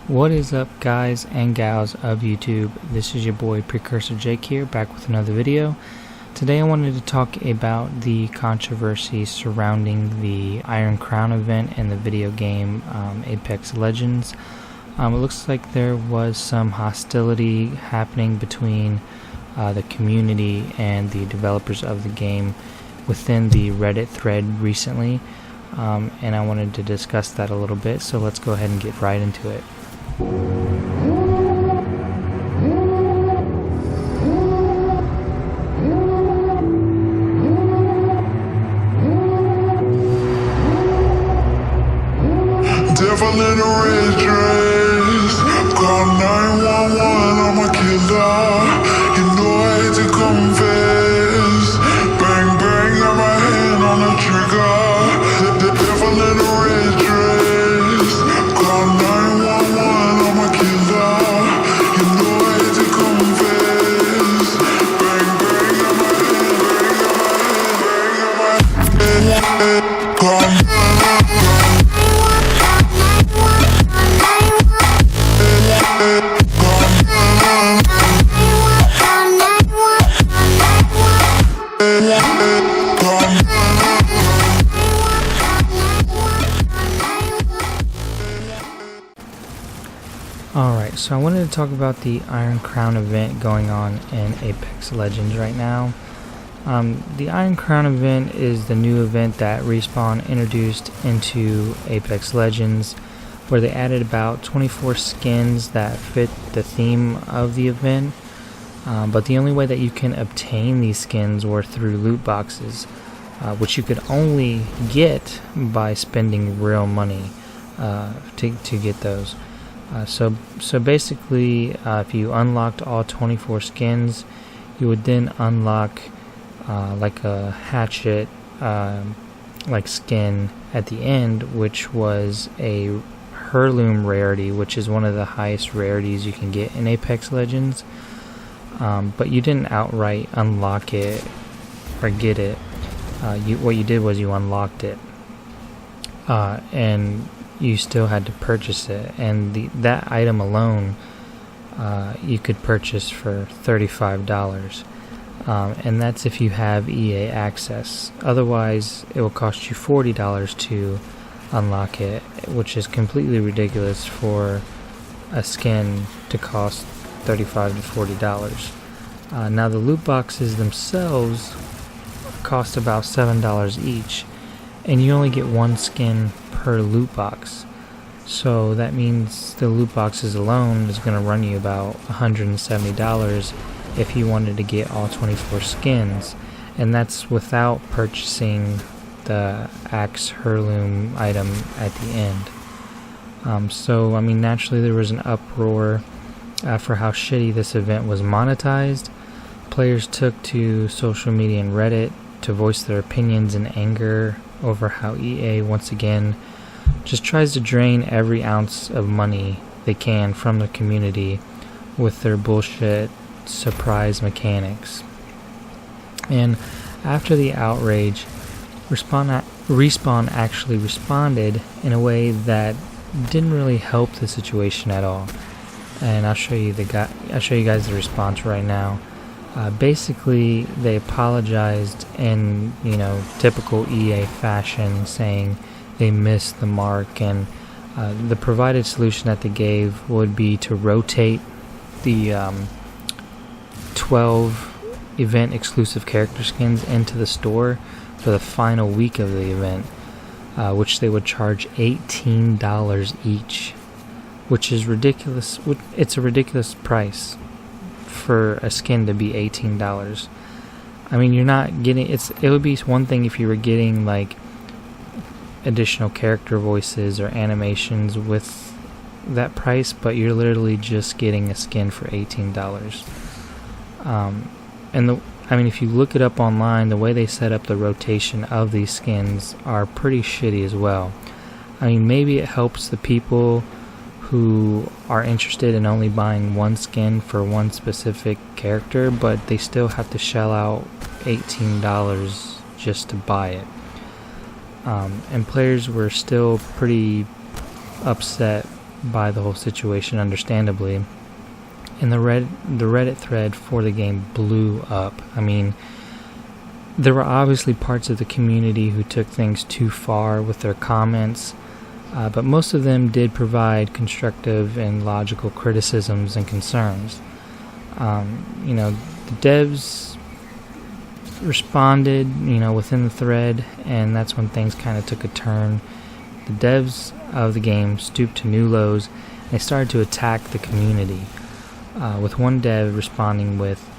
What is up, guys and gals of YouTube? This is your boy Precursor Jake here, back with another video. Today I wanted to talk about the controversy surrounding the Iron Crown event in the video game Apex Legends. It looks like there was some hostility happening between the community and the developers of the game within the Reddit thread recently, and I wanted to discuss that a little bit, so let's go ahead and get right into it. Devil in a red dress, call 911, I'm a killer. You know I hate to confess. Bang bang, got my hand on the trigger. The devil in a red dress, call 911, I'm a killer. You know I hate to confess. Bang bang, got my hand, bang got my hand, call. Alright, so I wanted to talk about the Iron Crown event going on in Apex Legends right now. The Iron Crown event is the new event that Respawn introduced into Apex Legends, where they added about 24 skins that fit the theme of the event, but the only way that you can obtain these skins were through loot boxes, which you could only get by spending real money to get those. So basically, if you unlocked all 24 skins, you would then unlock like a hatchet like skin at the end, which was a heirloom rarity, which is one of the highest rarities you can get in Apex Legends. But you didn't outright unlock it or get it. What you did was you unlocked it, and you still had to purchase it, and that item alone you could purchase for $35, and that's if you have EA access. Otherwise it will cost you $40 to unlock it, which is completely ridiculous for a skin to cost $35 to $40. Now the loot boxes themselves cost about $7 each, and you only get one skin per loot box, so that means the loot boxes alone is going to run you about $170 if you wanted to get all 24 skins, and that's without purchasing the Axe Heirloom item at the end. So I mean, naturally there was an uproar for how shitty this event was monetized. Players took to social media and Reddit to voice their opinions and anger over how EA once again just tries to drain every ounce of money they can from the community with their bullshit surprise mechanics. And after the outrage, Respawn actually responded in a way that didn't really help the situation at all. And I'll show you guys the response right now. Basically, they apologized in, typical EA fashion, saying they missed the mark, and the provided solution that they gave would be to rotate the 12 event exclusive character skins into the store for the final week of the event, which they would charge $18 each, which is ridiculous. It's a ridiculous price for a skin to be $18. I mean, you're not getting it would be one thing if you were getting like additional character voices or animations with that price, but you're literally just getting a skin for $18. And if you look it up online, the way they set up the rotation of these skins are pretty shitty as well. I mean, maybe it helps the people who are interested in only buying one skin for one specific character, but they still have to shell out $18 just to buy it. And players were still pretty upset by the whole situation, understandably. And the Reddit thread for the game blew up. I mean, there were obviously parts of the community who took things too far with their comments, but most of them did provide constructive and logical criticisms and concerns. The devs responded, within the thread, and that's when things kind of took a turn. The devs of the game stooped to new lows, and they started to attack the community, with one dev responding with,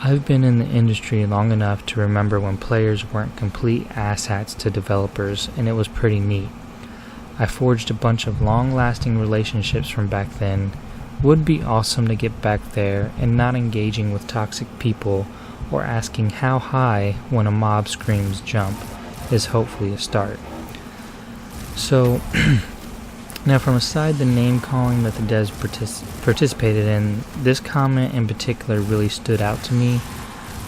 "I've been in the industry long enough to remember when players weren't complete asshats to developers, and it was pretty neat. I forged a bunch of long-lasting relationships from back then. Would be awesome to get back there, and not engaging with toxic people or asking how high when a mob screams jump is hopefully a start." So, now from aside the name calling that the devs participated in, this comment in particular really stood out to me,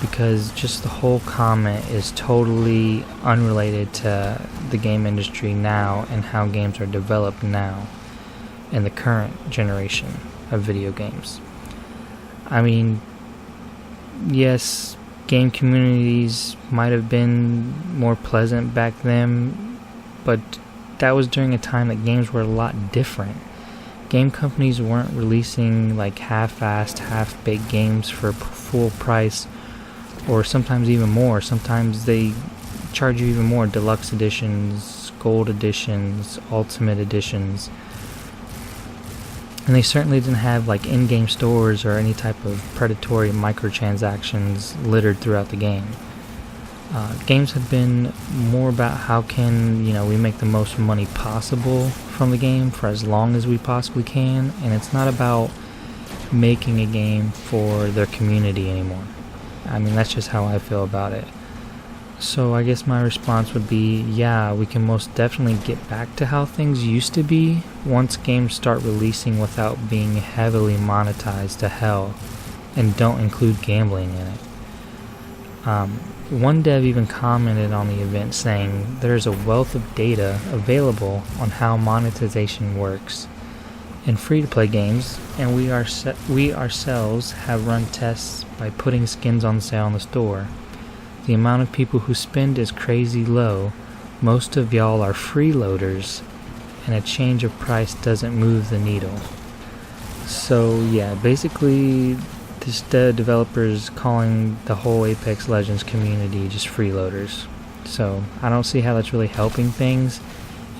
because just the whole comment is totally unrelated to the game industry now and how games are developed now in the current generation of video games. I mean, yes, game communities might have been more pleasant back then, but that was during a time that games were a lot different. Game companies weren't releasing like half-assed, half-baked games for full price, or sometimes even more. Sometimes they charge you even more: deluxe editions, gold editions, ultimate editions. And they certainly didn't have like in-game stores or any type of predatory microtransactions littered throughout the game. Games have been more about how can we make the most money possible from the game for as long as we possibly can, and it's not about making a game for their community anymore. I mean, that's just how I feel about it. So I guess my response would be, yeah, we can most definitely get back to how things used to be once games start releasing without being heavily monetized to hell and don't include gambling in it. One dev even commented on the event saying, "There's a wealth of data available on how monetization works in free-to-play games, and we ourselves have run tests by putting skins on sale in the store. The amount of people who spend is crazy low. Most of y'all are freeloaders, and a change of price doesn't move the needle." So yeah, basically this developers calling the whole Apex Legends community just freeloaders. So I don't see how that's really helping things,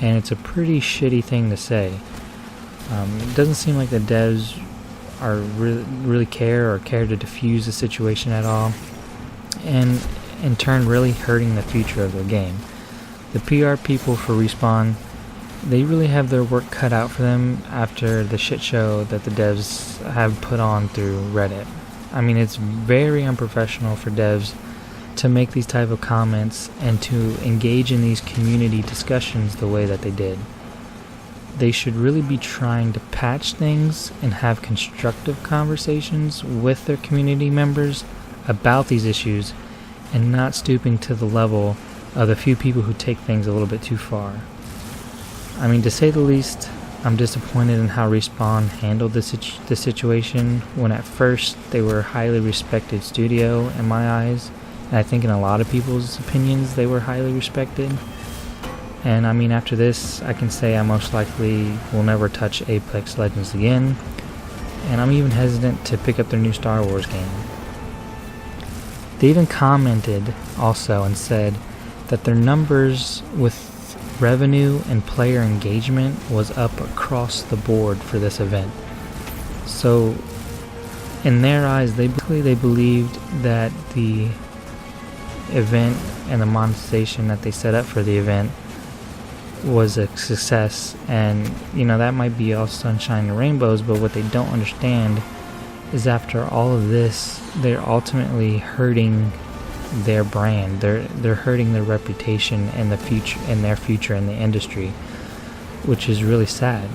and it's a pretty shitty thing to say. It doesn't seem like the devs are really care to diffuse the situation at all, and in turn really hurting the future of their game. The PR people for Respawn, they really have their work cut out for them after the shit show that the devs have put on through Reddit. I mean, it's very unprofessional for devs to make these type of comments and to engage in these community discussions the way that they did. They should really be trying to patch things and have constructive conversations with their community members about these issues, and not stooping to the level of the few people who take things a little bit too far. I mean, to say the least, I'm disappointed in how Respawn handled the situation, when at first they were a highly respected studio in my eyes, and I think in a lot of people's opinions they were highly respected. And I mean, after this, I can say I most likely will never touch Apex Legends again, and I'm even hesitant to pick up their new Star Wars game. They even commented also and said that their numbers with revenue and player engagement was up across the board for this event. So in their eyes, they believed that the event and the monetization that they set up for the event was a success, and that might be all sunshine and rainbows, but what they don't understand is after all of this, they're ultimately hurting their brand. They're hurting their reputation and their future in the industry, which is really sad.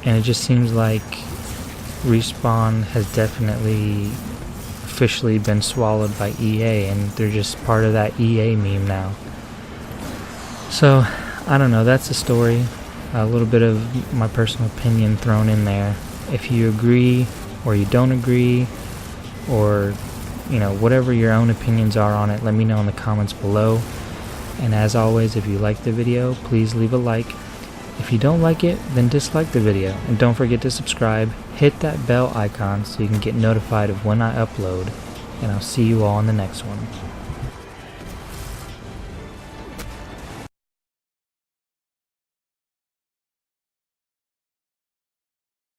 And it just seems like Respawn has definitely officially been swallowed by EA, and they're just part of that EA meme now. So I don't know, that's the story. a little bit of my personal opinion thrown in there. If you agree or you don't agree, or whatever your own opinions are on it, let me know in the comments below. And as always, if you like the video, please leave a like. If you don't like it, then dislike the video. And don't forget to subscribe. Hit that bell icon so you can get notified of when I upload. And I'll see you all in the next one.